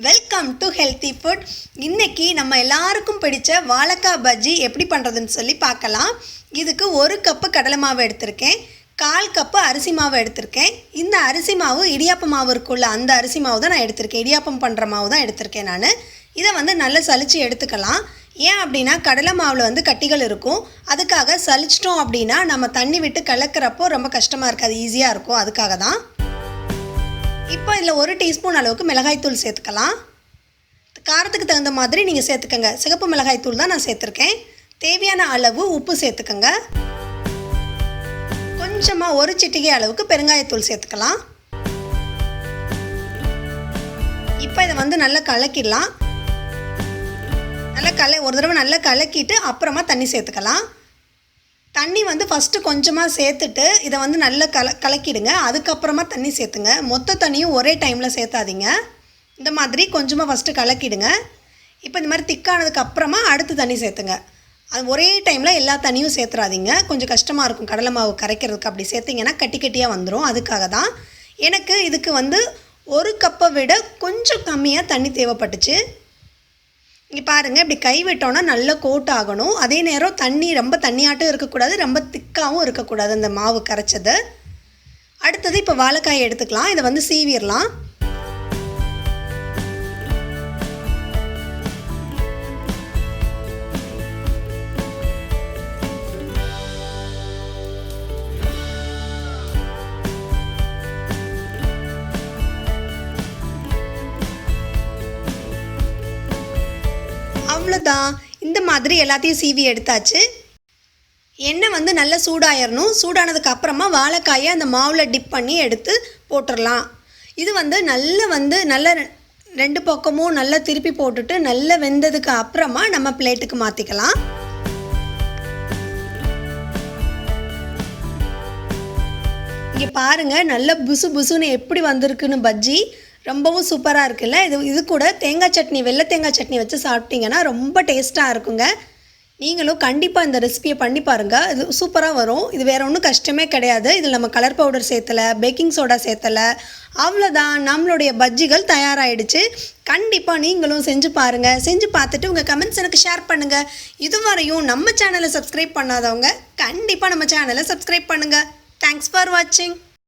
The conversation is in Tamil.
Welcome to healthy food. இன்றைக்கி நம்ம எல்லாருக்கும் பிடிச்ச வாலக்காய் பஜ்ஜி எப்படி பண்ணுறதுன்னு சொல்லி பார்க்கலாம். இதுக்கு 1 கப்பு கடலை மாவு எடுத்திருக்கேன், 1/4 கப்பு அரிசி மாவு எடுத்திருக்கேன். இந்த அரிசி மாவு இடியாப்ப மாவு இருக்குள்ள அந்த அரிசி மாவு தான் நான் எடுத்திருக்கேன். இடியாப்பம் பண்ணுற மாவு தான் எடுத்திருக்கேன் நான். இதை நல்லா சலிச்சு எடுத்துக்கலாம். ஏன் அப்படின்னா கடலை மாவில் கட்டிகள் இருக்கும். அதுக்காக சலிச்சிட்டோம் அப்படின்னா நம்ம தண்ணி விட்டு கலக்கிறப்போ ரொம்ப கஷ்டமாக இருக்காது, ஈஸியாக இருக்கும். அதுக்காக தான். இப்போ இதில் 1 டீஸ்பூன் அளவுக்கு மிளகாய்த்தூள் சேர்த்துக்கலாம். காரத்துக்கு தகுந்த மாதிரி நீங்கள் சேர்த்துக்கங்க. சிகப்பு மிளகாய்த்தூள் தான் நான் சேர்த்துருக்கேன். தேவையான அளவு உப்பு சேர்த்துக்கங்க. கொஞ்சமாக 1 சிட்டிகை அளவுக்கு பெருங்காயத்தூள் சேர்த்துக்கலாம். இப்போ இதை நல்லா கலக்கிடலாம். ஒரு தடவை நல்லா கலக்கிட்டு அப்புறமா தண்ணி சேர்த்துக்கலாம். தண்ணி ஃபஸ்ட்டு கொஞ்சமாக சேர்த்துட்டு இதை நல்லா கலக்கிடுங்க. அதுக்கப்புறமா தண்ணி சேர்த்துங்க. மொத்த தண்ணியும் ஒரே டைமில் சேர்த்தாதீங்க. இந்த மாதிரி கொஞ்சமாக ஃபஸ்ட்டு கலக்கிடுங்க. இப்போ இந்த மாதிரி திக்கானதுக்கு அப்புறமா அடுத்து தண்ணி சேர்த்துங்க. அது ஒரே டைமில் எல்லா தண்ணியும் சேர்த்துறாதீங்க. கொஞ்சம் கஷ்டமாக இருக்கும் கடலை மாவு கரைக்கிறதுக்கு. அப்படி சேர்த்திங்கன்னா கட்டி கட்டியாக வந்துடும். அதுக்காக தான். எனக்கு இதுக்கு 1 கப்பை விட கொஞ்சம் கம்மியாக தண்ணி தேவைப்பட்டுச்சு. இங்கே பாருங்கள், இப்படி கை விட்டோன்னா நல்லா கோட் ஆகணும். அதே நேரம் தண்ணி ரொம்ப தண்ணியாட்டும் இருக்கக்கூடாது, ரொம்ப திக்காகவும் இருக்கக்கூடாது அந்த மாவு கரைச்சது. அடுத்தது இப்போ வாழைக்காயை எடுத்துக்கலாம். இதை சீவிடலாம். அவ்வளோதான். இந்த மாதிரி எல்லாத்தையும் சீவி எடுத்தாச்சு. எண்ணெய் நல்லா சூடாயிடணும். சூடானதுக்கு அப்புறமா வாழைக்காயை அந்த மாவில் டிப் பண்ணி எடுத்து போட்டுடலாம். இது நல்லா 2 பக்கமும் நல்லா திருப்பி போட்டுட்டு நல்லா வெந்ததுக்கு அப்புறமா நம்ம பிளேட்டுக்கு மாற்றிக்கலாம். இங்கே பாருங்கள், நல்லா புசு புசுன்னு எப்படி வந்திருக்குன்னு பஜ்ஜி. ரொம்பவும் சூப்பராக இருக்குல்ல. இது கூட தேங்காய் சட்னி, வெள்ளை தேங்காய் சட்னி வச்சு சாப்பிட்டிங்கன்னா ரொம்ப டேஸ்ட்டாக இருக்குங்க. நீங்களும் கண்டிப்பாக இந்த ரெசிபியை பண்ணி பாருங்கள். இது சூப்பராக வரும். இது வேறு ஒன்றும் கஷ்டமே கிடையாது. இதில் நம்ம கலர் பவுடர் சேர்த்தலை, பேக்கிங் சோடா சேர்த்தலை. அவ்வளோதான், நம்மளுடைய பஜ்ஜிகள் தயாராகிடுச்சு. கண்டிப்பாக நீங்களும் செஞ்சு பாருங்கள். செஞ்சு பார்த்துட்டு உங்கள் கமெண்ட்ஸ் எனக்கு ஷேர் பண்ணுங்கள். இதுவரையும் நம்ம சேனலை சப்ஸ்கிரைப் பண்ணாதவங்க கண்டிப்பாக நம்ம சேனலை சப்ஸ்கிரைப் பண்ணுங்கள். தேங்க்ஸ் ஃபார் வாட்சிங்.